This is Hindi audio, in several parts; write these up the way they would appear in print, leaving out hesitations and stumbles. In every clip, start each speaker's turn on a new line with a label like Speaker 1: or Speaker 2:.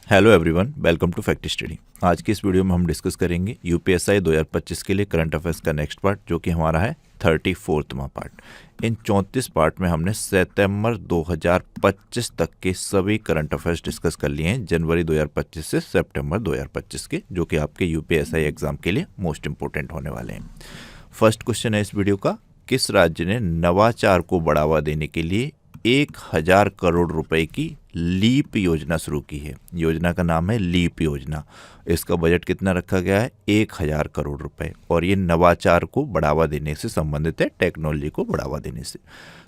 Speaker 1: Hello everyone, welcome to fact study. आज की इस वीडियो में हम डिस्कस करेंगे यूपीएसआई 2025 के लिए करंट अफेयर्स का नेक्स्ट पार्ट, जो कि हमारा है 34वां पार्ट। इन 34 पार्ट में हमने सितंबर 2025 तक के सभी करंट अफेयर्स डिस्कस कर लिए हैं, जनवरी 2025 से सितंबर 2025 के, जो कि आपके यूपीएसआई एग्जाम के लिए मोस्ट इंपॉर्टेंट होने वाले हैं। फर्स्ट क्वेश्चन है इस वीडियो का, किस राज्य ने नवाचार को बढ़ावा देने के लिए 1000 करोड़ रुपए की लीप योजना शुरू की है। योजना का नाम है लीप योजना। इसका बजट कितना रखा गया है? 1000 करोड़ रुपए, और ये नवाचार को बढ़ावा देने से संबंधित है, टेक्नोलॉजी को बढ़ावा देने से।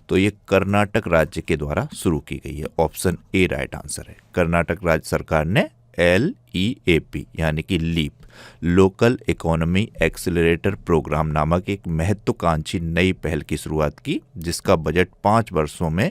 Speaker 1: तो ये कर्नाटक राज्य के द्वारा शुरू की गई है। ऑप्शन ए राइट आंसर है। कर्नाटक राज्य सरकार ने LEAP यानी कि leap, local economy accelerator programme नामक एक महत्वाकांक्षी नई पहल की शुरुआत की, जिसका बजट 5 वर्षों में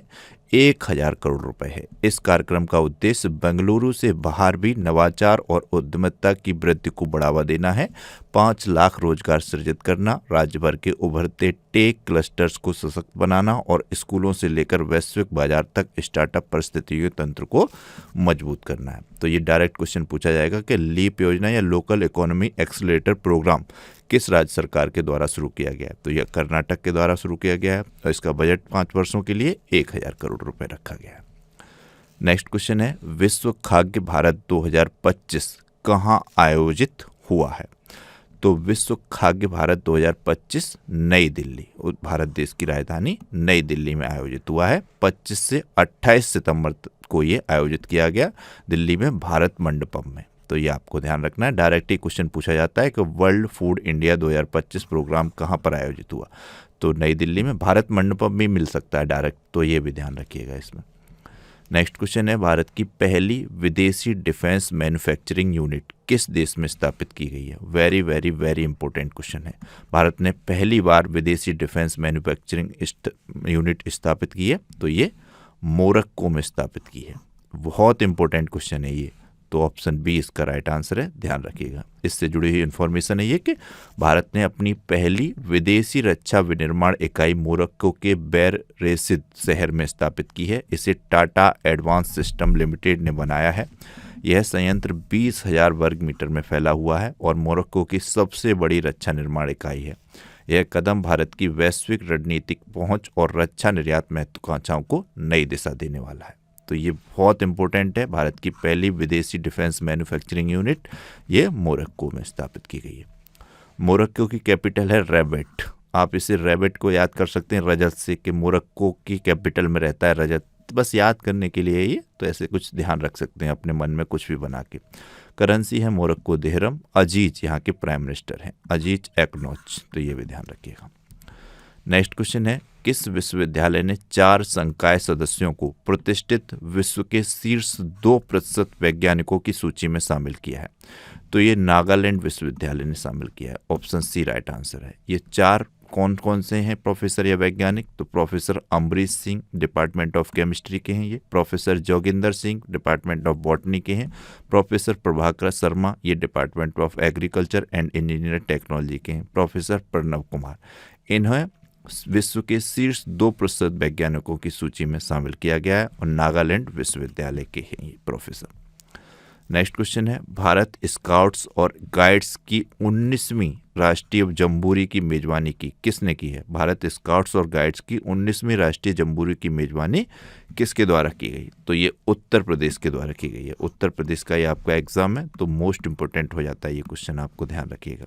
Speaker 1: 1000 करोड़ रुपए है। इस कार्यक्रम का उद्देश्य बेंगलुरु से बाहर भी नवाचार और उद्यमिता की वृद्धि को बढ़ावा देना है, 5 लाख रोजगार सृजित करना, राज्य भर के उभरते टेक क्लस्टर्स को सशक्त बनाना और स्कूलों से लेकर वैश्विक बाजार तक स्टार्टअप परिस्थितियों तंत्र को मजबूत करना है। तो ये डायरेक्ट क्वेश्चन पूछा जाएगा कि लीप योजना या लोकल इकोनॉमी एक्सेलरेटर प्रोग्राम किस राज्य सरकार के द्वारा शुरू किया गया है? तो यह कर्नाटक के द्वारा शुरू किया गया है, और इसका बजट 5 वर्षों के लिए 1000 करोड़ रुपए रखा गया है। नेक्स्ट क्वेश्चन है, विश्व खाद्य भारत 2025 कहाँ आयोजित हुआ है? तो विश्व खाद्य भारत 2025 नई दिल्ली, भारत देश की राजधानी नई दिल्ली में आयोजित हुआ है। 25 से 28 सितंबर को ये आयोजित किया गया दिल्ली में भारत मंडपम में। तो ये आपको ध्यान रखना है। डायरेक्ट ही क्वेश्चन पूछा जाता है कि वर्ल्ड फूड इंडिया 2025 प्रोग्राम कहाँ पर आयोजित हुआ? तो नई दिल्ली में। भारत मंडपम भी मिल सकता है डायरेक्ट, तो ये भी ध्यान रखिएगा इसमें। नेक्स्ट क्वेश्चन है, भारत की पहली विदेशी डिफेंस मैन्युफैक्चरिंग यूनिट किस देश में स्थापित की गई है? Very very very important question है। भारत ने पहली बार विदेशी डिफेंस मैन्युफैक्चरिंग यूनिट स्थापित की है, तो ये मोरक्को में स्थापित की है। बहुत इंपॉर्टेंट क्वेश्चन है ये, तो ऑप्शन बी इसका राइट आंसर है, ध्यान रखिएगा। इससे जुड़ी हुई इन्फॉर्मेशन है ये कि भारत ने अपनी पहली विदेशी रक्षा विनिर्माण इकाई मोरक्को के बैर रेसिद शहर में स्थापित की है। इसे टाटा एडवांस सिस्टम लिमिटेड ने बनाया है। यह संयंत्र 20,000 वर्ग मीटर में फैला हुआ है और मोरक्को की सबसे बड़ी रक्षा निर्माण इकाई है। यह कदम भारत की वैश्विक रणनीतिक पहुंच और रक्षा निर्यात महत्वाकांक्षाओं को नई दिशा देने वाला है। तो ये बहुत इंपॉर्टेंट है। भारत की पहली विदेशी डिफेंस मैन्युफैक्चरिंग यूनिट ये मोरक्को में स्थापित की गई है। मोरक्को की कैपिटल है रैबट। आप इसे रैबट को याद कर सकते हैं रजत से, कि मोरक्को की कैपिटल में रहता है रजत, बस याद करने के लिए ये, तो ऐसे कुछ ध्यान रख सकते हैं अपने मन में कुछ भी बना के। करेंसी है मोरक्को दिहरम। अजीज यहाँ के प्राइम मिनिस्टर हैं, अजीज एक्नोच, तो ये भी ध्यान रखिएगा। नेक्स्ट क्वेश्चन है, किस विश्वविद्यालय ने 4 संकाय सदस्यों को प्रतिष्ठित विश्व के शीर्ष 2% वैज्ञानिकों की सूची में शामिल किया है? तो ये नागालैंड विश्वविद्यालय ने शामिल किया है। ऑप्शन सी राइट आंसर है। ये 4 कौन कौन से हैं प्रोफेसर या वैज्ञानिक? तो professor Ambarish Singh department of chemistry के हैं ये, professor Joginder Singh department of botany के हैं, प्रोफेसर प्रभाकर शर्मा ये department of agriculture and engineer technology के हैं, प्रोफेसर प्रणव कुमार। इन्हें विश्व के शीर्ष 2% वैज्ञानिकों की सूची में शामिल किया गया है, और नागालैंड विश्वविद्यालय के हैं ये प्रोफेसर। नेक्स्ट क्वेश्चन है, भारत स्काउट्स और गाइड्स की 19वीं राष्ट्रीय जम्बूरी की मेजबानी की किसने की है? भारत स्काउट्स और गाइड्स की 19वीं राष्ट्रीय जम्बूरी की मेजबानी किसके द्वारा की गई? तो ये उत्तर प्रदेश के द्वारा की गई है। उत्तर प्रदेश का ये आपका एग्जाम है, तो मोस्ट इंपोर्टेंट हो जाता है ये क्वेश्चन, आपको ध्यान रखिएगा।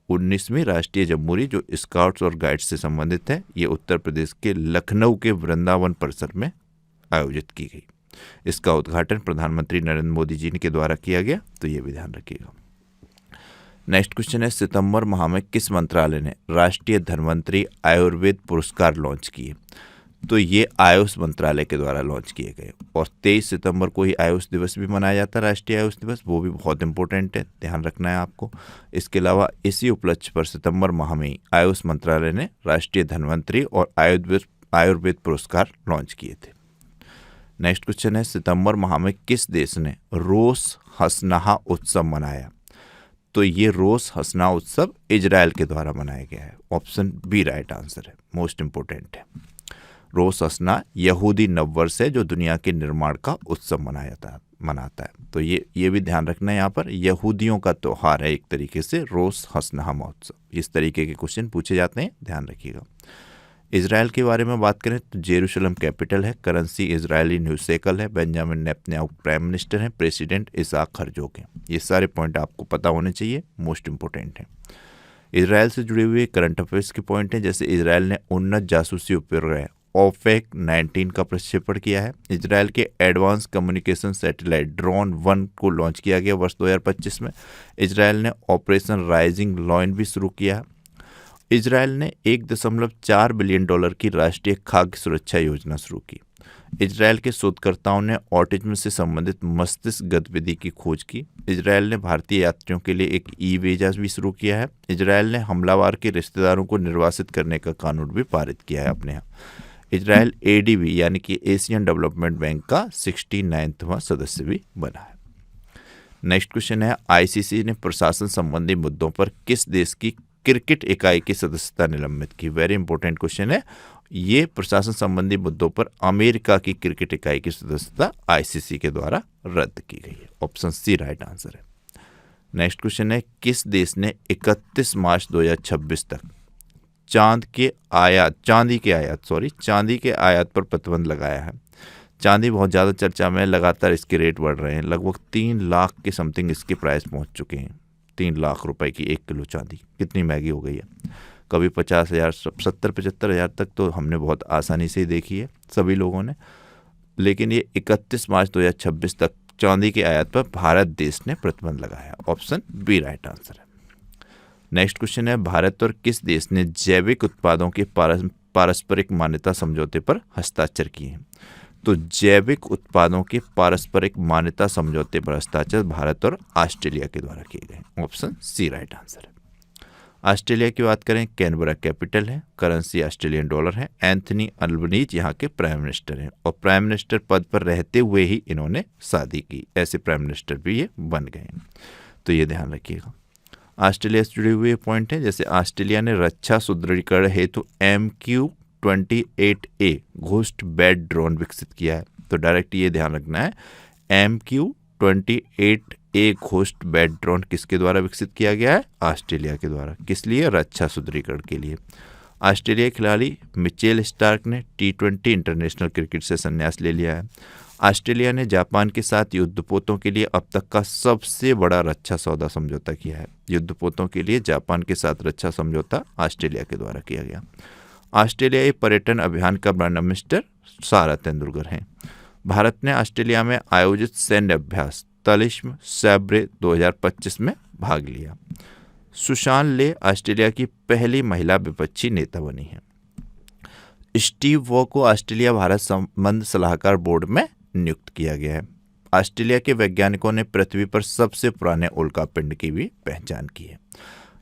Speaker 1: 19वीं राष्ट्रीय जम्बूरी जो स्काउट्स और गाइड्स से संबंधित है, ये उत्तर प्रदेश के लखनऊ के वृंदावन परिसर में आयोजित की गई। इसका उद्घाटन प्रधानमंत्री नरेंद्र मोदी जी के द्वारा किया गया, तो ये भी ध्यान रखिएगा। नेक्स्ट क्वेश्चन है, सितंबर माह में किस मंत्रालय ने राष्ट्रीय धन्वंतरी आयुर्वेद पुरस्कार लॉन्च किए? तो ये आयुष मंत्रालय के द्वारा लॉन्च किए गए, और 23 सितंबर को ही आयुष दिवस भी मनाया जाता है, राष्ट्रीय आयुष दिवस, वो भी बहुत इंपॉर्टेंट है, ध्यान रखना है आपको। इसके अलावा इसी उपलक्ष्य पर सितंबर माह में आयुष मंत्रालय ने राष्ट्रीय धन्वंतरी और आयुर्वेद पुरस्कार लॉन्च किए थे। नेक्स्ट क्वेश्चन है, सितंबर माह में किस देश ने रोश हसनाह उत्सव मनाया? तो ये रोश हसनाह उत्सव इजराइल के द्वारा मनाया गया है। ऑप्शन बी राइट आंसर है, मोस्ट इंपॉर्टेंट है। रोश हसना यहूदी नववर्ष है जो दुनिया के निर्माण का उत्सव मनाया मनाता है। तो ये भी ध्यान रखना है, यहाँ पर यहूदियों का त्यौहार है एक तरीके से रोश हसनहा महोत्सव। इस तरीके के क्वेश्चन पूछे जाते हैं, ध्यान रखिएगा। इजराइल के बारे में बात करें तो जेरूशलम कैपिटल है, करेंसी इजरायली न्यू शेकल है, बेंजामिन नेतन्याहू प्राइम मिनिस्टर हैं, प्रेसिडेंट इसहाक हर्जोग हैं। ये सारे पॉइंट आपको पता होने चाहिए, मोस्ट इंपोर्टेंट हैं। इजराइल से जुड़े हुए करंट अफेयर्स के पॉइंट हैं, जैसे इजराइल ने उन्नत जासूसी उपग्रह ओफेक 19 का प्रक्षेपण किया है। इजराइल के एडवांस कम्युनिकेशन सैटेलाइट ड्रोन 1 को लॉन्च किया गया वर्ष 2025 में। इजराइल ने ऑपरेशन राइजिंग लॉयन भी शुरू किया है। इजराइल ने $1.4 बिलियन की राष्ट्रीय खाद्य सुरक्षा योजना शुरू की। इजराइल के शोधकर्ताओं ने ऑटिज्म से संबंधित मस्तिष्क गतिविधि की खोज की। इजराइल ने भारतीय यात्रियों के लिए एक ई वीजा भी शुरू किया है। इजराइल ने हमलावर के रिश्तेदारों को निर्वासित करने का कानून भी पारित किया है अपने यहाँ। इजराइल एडीबी यानी कि एशियन डेवलपमेंट बैंक का 69वां सदस्य भी बना है। नेक्स्ट क्वेश्चन है, आईसीसी ने प्रशासन संबंधी मुद्दों पर किस देश की क्रिकेट इकाई की सदस्यता निलंबित की? वेरी इंपॉर्टेंट क्वेश्चन है। ये प्रशासन संबंधी मुद्दों पर अमेरिका की क्रिकेट इकाई की सदस्यता आईसीसी के द्वारा रद्द की गई है। ऑप्शन सी राइट आंसर है। नेक्स्ट क्वेश्चन है, किस देश ने 31 मार्च 2026 तक चांदी के आयात पर प्रतिबंध लगाया है? चांदी बहुत ज़्यादा चर्चा में, लगातार इसके रेट बढ़ रहे हैं। लगभग 3 लाख के समथिंग इसके प्राइस पहुंच चुके हैं। 3 लाख रुपए की 1 किलो चांदी कितनी महंगी हो गई है। कभी 50,000, 70-75,000 तक तो हमने बहुत आसानी से ही देखी है सभी लोगों ने, लेकिन ये 31 मार्च 2026 तक चांदी के आयात पर भारत देश ने प्रतिबंध लगाया। ऑप्शन बी राइट आंसर है। नेक्स्ट क्वेश्चन है, भारत और किस देश ने जैविक उत्पादों के पारस्परिक मान्यता समझौते पर हस्ताक्षर किए हैं? तो जैविक उत्पादों के पारस्परिक मान्यता समझौते पर हस्ताक्षर भारत और ऑस्ट्रेलिया के द्वारा किए गए। ऑप्शन सी राइट आंसर है। ऑस्ट्रेलिया की बात करें, कैनबरा कैपिटल है, करेंसी ऑस्ट्रेलियन डॉलर है। एंथनी अल्बनीज यहाँ के प्राइम मिनिस्टर हैं और प्राइम मिनिस्टर पद पर रहते हुए ही इन्होंने शादी की। ऐसे प्राइम मिनिस्टर भी ये बन गए हैं, तो ये ध्यान रखिएगा। ऑस्ट्रेलिया से जुड़े हुए पॉइंट हैं, जैसे ऑस्ट्रेलिया ने रक्षा सुदृढ़ीकरण हेतु MQ-28A घोस्ट बैट ड्रोन विकसित किया है। तो डायरेक्ट ये ध्यान रखना है, MQ-28A घोस्ट बैट ड्रोन किसके द्वारा विकसित किया गया है? ऑस्ट्रेलिया के द्वारा। किस लिए? रक्षा सुदृढ़ीकरण के लिए। ऑस्ट्रेलिया खिलाड़ी मिचेल स्टार्क ने T20 इंटरनेशनल क्रिकेट से संन्यास ले लिया है। ऑस्ट्रेलिया ने जापान के साथ युद्धपोतों के लिए अब तक का सबसे बड़ा रक्षा सौदा समझौता किया है। युद्धपोतों के लिए जापान के साथ रक्षा समझौता ऑस्ट्रेलिया के द्वारा किया गया। ऑस्ट्रेलियाई पर्यटन अभियान का ब्रांड एम्बेसडर सारा तेंदुलकर हैं। भारत ने ऑस्ट्रेलिया में आयोजित सैन्य अभ्यास तलिस्म सैब्रे 2025 में भाग लिया। सुशान ले ऑस्ट्रेलिया की पहली महिला विपक्षी नेता बनी है। स्टीव वॉ को ऑस्ट्रेलिया भारत संबंध सलाहकार बोर्ड में नियुक्त किया गया है। ऑस्ट्रेलिया के वैज्ञानिकों ने पृथ्वी पर सबसे पुराने उल्कापिंड की भी पहचान की है।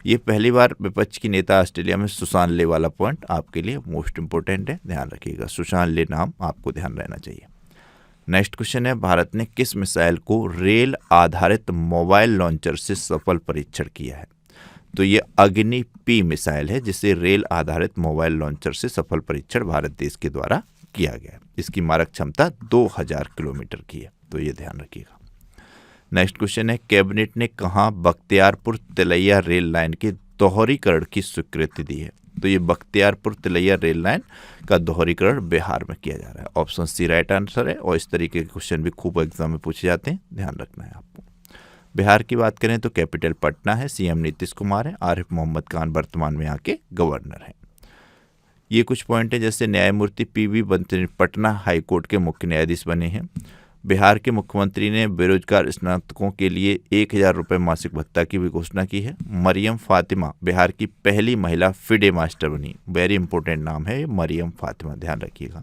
Speaker 1: ये पहली बार विपक्ष की नेता ऑस्ट्रेलिया में सुशान ले वाला पॉइंट आपके लिए मोस्ट इंपोर्टेंट है, ध्यान रखिएगा। सुशान ले नाम आपको ध्यान रहना चाहिए। नेक्स्ट क्वेश्चन है, भारत ने किस मिसाइल को रेल आधारित मोबाइल लॉन्चर से सफल परीक्षण किया है? तो ये अग्नि P मिसाइल है, जिसे रेल आधारित मोबाइल लॉन्चर से सफल परीक्षण भारत देश के द्वारा किया गया है। इसकी मारक क्षमता 2000 किलोमीटर की है, तो ये ध्यान रखिएगा। नेक्स्ट क्वेश्चन है, कैबिनेट ने कहाँ बख्तियारपुर तिलैया रेल लाइन के दोहरीकरण की स्वीकृति दी है? तो ये बख्तियारपुर तिलैया रेल लाइन का दोहरीकरण बिहार में किया जा रहा है। ऑप्शन सी राइट आंसर है, और इस तरीके के क्वेश्चन भी खूब एग्जाम में पूछे जाते हैं, ध्यान रखना है आपको। बिहार की बात करें तो कैपिटल पटना है, सीएम नीतीश कुमार है, आरिफ मोहम्मद खान वर्तमान में यहाँ के गवर्नर हैं। ये कुछ पॉइंट है, जैसे न्यायमूर्ति PV बंसल पटना हाईकोर्ट के मुख्य न्यायाधीश बने हैं। बिहार के मुख्यमंत्री ने बेरोजगार स्नातकों के लिए 1000 रुपये मासिक भत्ता की भी घोषणा की है। मरियम फातिमा बिहार की पहली महिला फिडे मास्टर बनी। वेरी इंपॉर्टेंट नाम है मरियम फातिमा, ध्यान रखिएगा।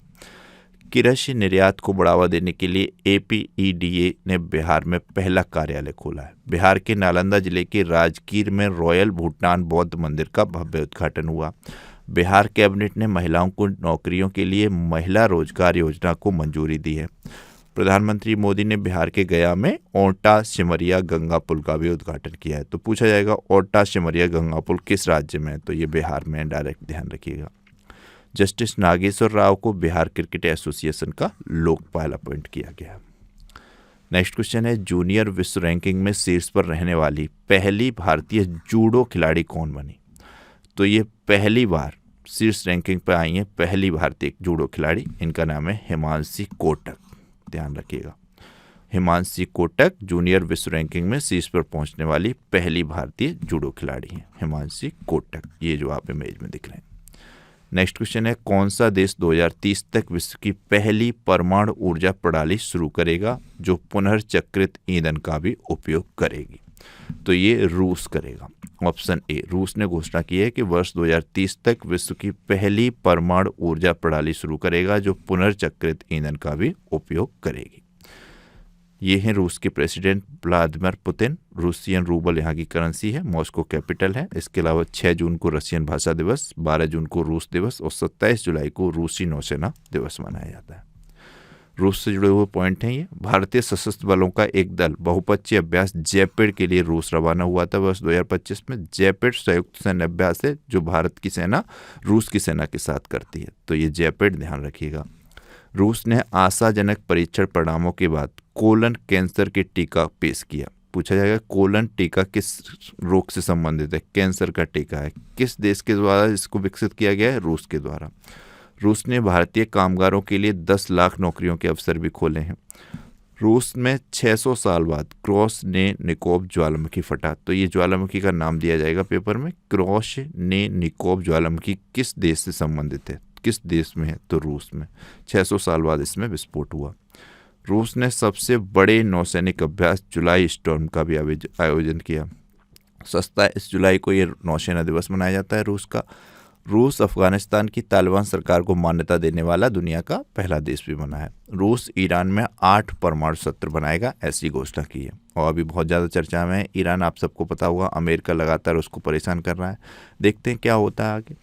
Speaker 1: कृषि निर्यात को बढ़ावा देने के लिए APEDA ने बिहार में पहला कार्यालय खोला है। बिहार के नालंदा जिले के राजगीर में रॉयल भूटान बौद्ध मंदिर का भव्य उद्घाटन हुआ। बिहार कैबिनेट ने महिलाओं को नौकरियों के लिए महिला रोजगार योजना को मंजूरी दी है। प्रधानमंत्री मोदी ने बिहार के गया में ओटा सिमरिया गंगा पुल का भी उद्घाटन किया है। तो पूछा जाएगा ओटा सिमरिया गंगा पुल किस राज्य में है? तो ये बिहार में, डायरेक्ट ध्यान रखिएगा। जस्टिस नागेश्वर राव को बिहार क्रिकेट एसोसिएशन का लोकपाल अपॉइंट किया गया। नेक्स्ट क्वेश्चन है जूनियर विश्व रैंकिंग में शीर्ष पर रहने वाली पहली भारतीय जूडो खिलाड़ी कौन बनी? तो ये पहली बार शीर्ष रैंकिंग पर आई है पहली भारतीय जूडो खिलाड़ी, इनका नाम है हिमांशी कोटक। ध्यान रखिएगा, हिमांशी कोटक जूनियर विश्व रैंकिंग में शीर्ष पर पहुंचने वाली पहली भारतीय जूडो खिलाड़ी है हिमांशी कोटक, ये जो आप इमेज में दिख रहे हैं। नेक्स्ट क्वेश्चन है कौन सा देश 2030 तक विश्व की पहली परमाणु ऊर्जा प्रणाली शुरू करेगा जो पुनर्चक्रित ईंधन का भी उपयोग करेगी? तो ये रूस करेगा। ऑप्शन ए, रूस ने घोषणा की है कि वर्ष 2030 तक विश्व की पहली परमाणु ऊर्जा प्रणाली शुरू करेगा जो पुनर्चक्रित ईंधन का भी उपयोग करेगी। ये हैं रूस के president Vladimir Putin. Russian rouble यहाँ की करेंसी है, मॉस्को कैपिटल है। इसके अलावा 6 जून को रशियन भाषा दिवस, 12 जून को रूस दिवस और 27 जुलाई को रूसी नौसेना दिवस मनाया जाता है। रूस से जुड़े हुए पॉइंट हैं ये। भारतीय सशस्त्र बलों का एक दल बहुपक्षीय अभ्यास जैपेड के लिए रूस रवाना हुआ था वर्ष 2025 में। जैपेड संयुक्त सैन्य अभ्यास है जो भारत की सेना रूस की सेना के साथ करती है, तो ये जैपेड ध्यान रखिएगा। रूस ने आशाजनक परीक्षण परिणामों के बाद कोलन कैंसर के टीका पेश किया। पूछा जाएगा कोलन टीका किस रोग से संबंधित है? कैंसर का टीका है। किस देश के द्वारा इसको विकसित किया गया है? रूस के द्वारा। रूस ने भारतीय कामगारों के लिए 10 लाख नौकरियों के अवसर भी खोले हैं। रूस में 600 साल बाद क्रॉस ने निकोब ज्वालामुखी फटा, तो ये ज्वालामुखी का नाम दिया जाएगा पेपर में। क्रॉस ने निकोब ज्वालामुखी किस देश से संबंधित है? किस देश में है? तो रूस में। 600 साल बाद इसमें विस्फोट हुआ। रूस ने सबसे बड़े नौसैनिक अभ्यास जुलाई स्टॉर्म का भी आयोजन किया। 27 जुलाई को ये नौसेना दिवस मनाया जाता है रूस का। रूस अफगानिस्तान की तालिबान सरकार को मान्यता देने वाला दुनिया का पहला देश भी बना है। रूस ईरान में 8 परमाणु शस्त्र बनाएगा, ऐसी घोषणा की है। और अभी बहुत ज़्यादा चर्चा में है ईरान, आप सबको पता होगा। अमेरिका लगातार उसको परेशान कर रहा है। देखते हैं क्या होता है आगे।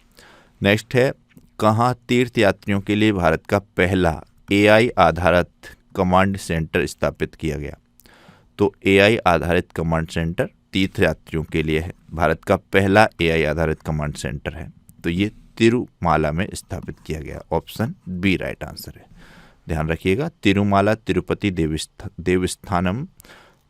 Speaker 1: नेक्स्ट है कहाँ तीर्थ यात्रियों के लिए भारत का पहला AI आधारित कमांड सेंटर स्थापित किया गया? तो AI आधारित कमांड सेंटर तीर्थ यात्रियों के लिए है। भारत का पहला AI आधारित कमांड सेंटर है, तो ये तिरुमाला में स्थापित किया गया। ऑप्शन बी राइट आंसर है। ध्यान रखिएगा, तिरुमाला तिरुपति देवस्थानम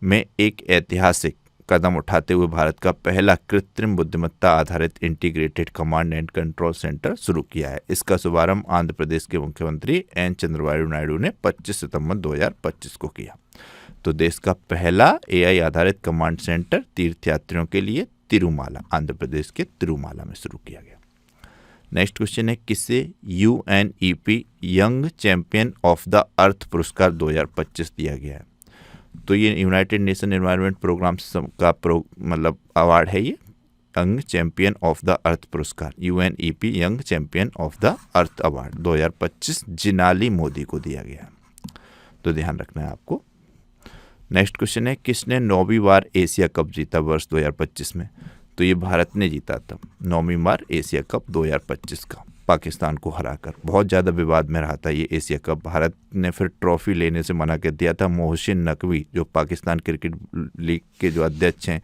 Speaker 1: में एक ऐतिहासिक कदम उठाते हुए भारत का पहला कृत्रिम बुद्धिमत्ता आधारित integrated command and control centre शुरू किया है। इसका शुभारंभ आंध्र प्रदेश के मुख्यमंत्री एन चंद्रबाबू नायडू ने 25 सितंबर 2025 को किया। तो देश का पहला AI आधारित कमांड सेंटर तीर्थयात्रियों के लिए तिरुमाला, आंध्र प्रदेश के तिरुमाला में शुरू किया गया। नेक्स्ट क्वेश्चन है किसे UNEP young champion of the earth पुरस्कार 2025 दिया गया है? तो ये यूनाइटेड नेशन एनवायरनमेंट प्रोग्राम का मतलब अवार्ड है। ये young champion of the earth पुरस्कार UNEP young champion of the earth award 2025 Jinali Modi को दिया गया, तो ध्यान रखना है आपको। नेक्स्ट क्वेश्चन है किसने 9वीं बार एशिया कप जीता वर्ष 2025 में? तो ये भारत ने जीता था 9वीं बार एशिया कप 2025 का, पाकिस्तान को हराकर। बहुत ज़्यादा विवाद में रहा था ये एशिया कप। भारत ने फिर ट्रॉफी लेने से मना कर दिया था। मोहसिन नकवी जो पाकिस्तान क्रिकेट लीग के जो अध्यक्ष हैं,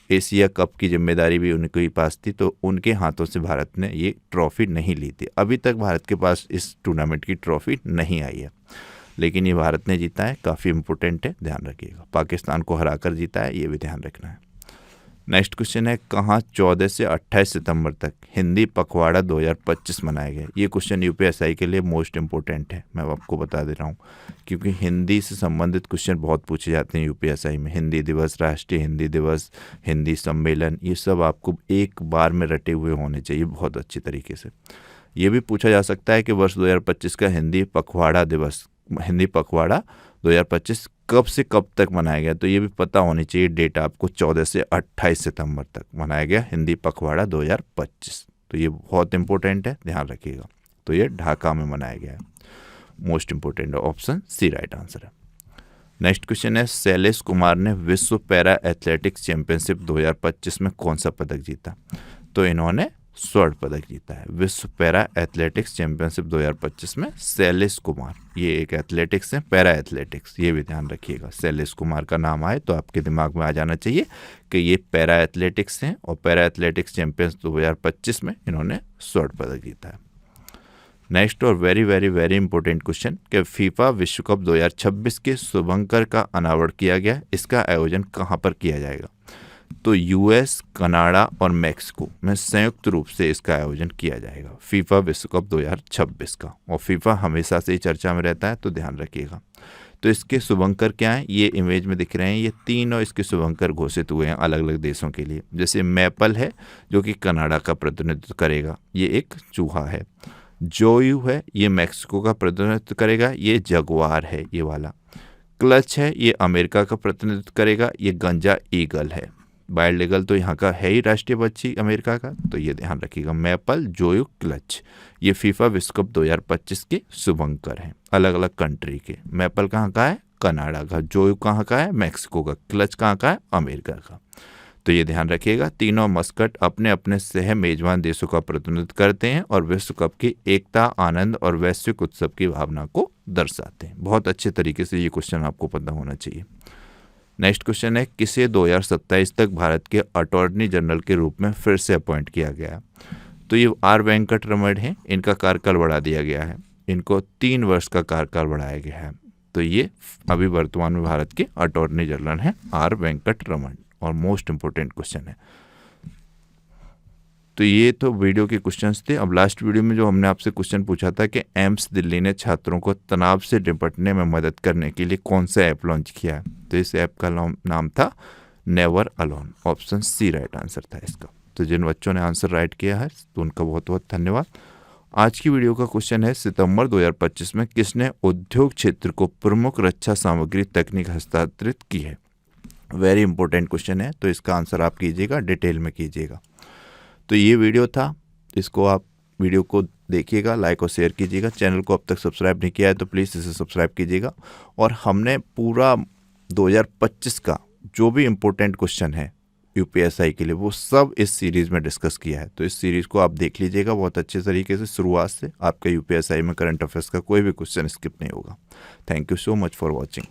Speaker 1: एशिया कप की जिम्मेदारी भी उनके ही पास थी, तो उनके हाथों से भारत ने ये ट्रॉफी नहीं ली थी। अभी तक भारत के पास इस टूर्नामेंट की ट्रॉफी नहीं आई है, लेकिन ये भारत ने जीता है, काफ़ी इंपॉर्टेंट है, ध्यान रखिएगा। पाकिस्तान को हराकर जीता है, ये भी ध्यान रखना है। नेक्स्ट क्वेश्चन है कहाँ 14 से 28 सितंबर तक हिंदी पखवाड़ा 2025 मनाया गया? ये क्वेश्चन UPSI के लिए मोस्ट इम्पोर्टेंट है, मैं आपको बता दे रहा हूँ, क्योंकि हिंदी से संबंधित क्वेश्चन बहुत पूछे जाते हैं UPSI में। हिंदी दिवस, राष्ट्रीय हिंदी दिवस, हिंदी सम्मेलन, ये सब आपको एक बार में रटे हुए होने चाहिए बहुत अच्छी तरीके से। ये भी पूछा जा सकता है कि वर्ष 2025 का हिंदी पखवाड़ा दिवस, हिंदी पखवाड़ा 2025 कब से कब तक मनाया गया? तो ये भी पता होनी चाहिए डेट आपको। 14 से 28 सितंबर तक मनाया गया हिंदी पखवाड़ा 2025, तो ये बहुत इंपॉर्टेंट है, ध्यान रखिएगा। तो ये ढाका में मनाया गया है, मोस्ट इंपॉर्टेंट है, ऑप्शन सी राइट आंसर है। नेक्स्ट क्वेश्चन है शैलेश कुमार ने विश्व पैरा एथलेटिक्स चैंपियनशिप 2025 में कौन सा पदक जीता? तो इन्होंने स्वर्ण पदक जीता है। विश्व पैरा एथलेटिक्स चैंपियनशिप 2025 में शैलेश कुमार, ये एक एथलेटिक्स है, पैरा एथलेटिक्स, ये भी ध्यान रखिएगा। शैलेश कुमार का नाम आए तो आपके दिमाग में आ जाना चाहिए कि ये पैरा एथलेटिक्स हैं, और पैरा एथलेटिक्स चैंपियंस 2025 में इन्होंने स्वर्ण पदक जीता है। नेक्स्ट और very very very important question कि फीफा विश्व कप 2026 के शुभंकर का अनावरण किया गया, इसका आयोजन कहाँ पर किया जाएगा? तो यूएस, कनाडा और मैक्सिको में संयुक्त रूप से इसका आयोजन किया जाएगा फीफा विश्व कप 2026 का। और फीफा हमेशा से ही चर्चा में रहता है, तो ध्यान रखिएगा। तो इसके शुभंकर क्या हैं, ये इमेज में दिख रहे हैं, ये तीनों इसके शुभंकर घोषित हुए हैं अलग अलग देशों के लिए। जैसे मैपल है जो कि कनाडा का प्रतिनिधित्व करेगा, ये एक चूहा है। जोयू है, ये मैक्सिको का प्रतिनिधित्व करेगा, ये जगुआर है ये वाला। क्लच है, ये अमेरिका का प्रतिनिधित्व करेगा, ये गंजा ईगल है। वाइल्ड ईगल तो यहाँ का है ही राष्ट्रीय पक्षी अमेरिका का, तो ये ध्यान रखिएगा। मैपल, जोयू, क्लच, ये फीफा विश्व कप 2025 के शुभंकर हैं अलग अलग कंट्री के। मैपल कहाँ का है? कनाडा का। जोयू कहाँ का है? मैक्सिको का। क्लच कहाँ का है? अमेरिका का। तो ये ध्यान रखिएगा, तीनों मस्कट अपने अपने सह मेजबान देशों का प्रतिनिधित्व करते हैं और विश्व कप की एकता, आनंद और वैश्विक उत्सव की भावना को दर्शाते हैं। बहुत अच्छे तरीके से ये क्वेश्चन आपको पता होना चाहिए। नेक्स्ट क्वेश्चन है, किसे 2027 तक भारत के अटॉर्नी जनरल के रूप में फिर से अपॉइंट किया गया? तो ये आर वेंकट रमण हैं, इनका कार्यकाल बढ़ा दिया गया है, इनको 3 वर्ष का कार्यकाल बढ़ाया गया है। तो ये अभी वर्तमान में भारत के अटॉर्नी जनरल हैं आर वेंकट रमण। और मोस्ट इंपॉर्टेंट क्वेश्चन है। तो ये तो वीडियो के क्वेश्चंस थे। अब लास्ट वीडियो में जो हमने आपसे क्वेश्चन पूछा था कि एम्स दिल्ली ने छात्रों को तनाव से निपटने में मदद करने के लिए कौन सा ऐप लॉन्च किया है? तो इस ऐप का नाम था never alone. Option C right answer था इसका। तो जिन बच्चों ने आंसर राइट किया है तो उनका बहुत बहुत धन्यवाद। आज की वीडियो का क्वेश्चन है, सितंबर 2025 में किसने उद्योग क्षेत्र को प्रमुख रक्षा सामग्री तकनीक हस्तांतरित की है? वेरी इंपॉर्टेंट क्वेश्चन है, तो इसका आंसर आप कीजिएगा, डिटेल में कीजिएगा। तो ये वीडियो था, इसको आप वीडियो को देखिएगा, लाइक और शेयर कीजिएगा। चैनल को अब तक सब्सक्राइब नहीं किया है तो प्लीज़ इसे सब्सक्राइब कीजिएगा। और हमने पूरा 2025 का जो भी इम्पोर्टेंट क्वेश्चन है यूपीएसआई के लिए वो सब इस सीरीज़ में डिस्कस किया है। तो इस सीरीज़ को आप देख लीजिएगा बहुत अच्छे तरीके से शुरुआत से। आपका यूपीएसआई में करंट अफेयर्स का कोई भी क्वेश्चन स्किप नहीं होगा। Thank you so much for watching.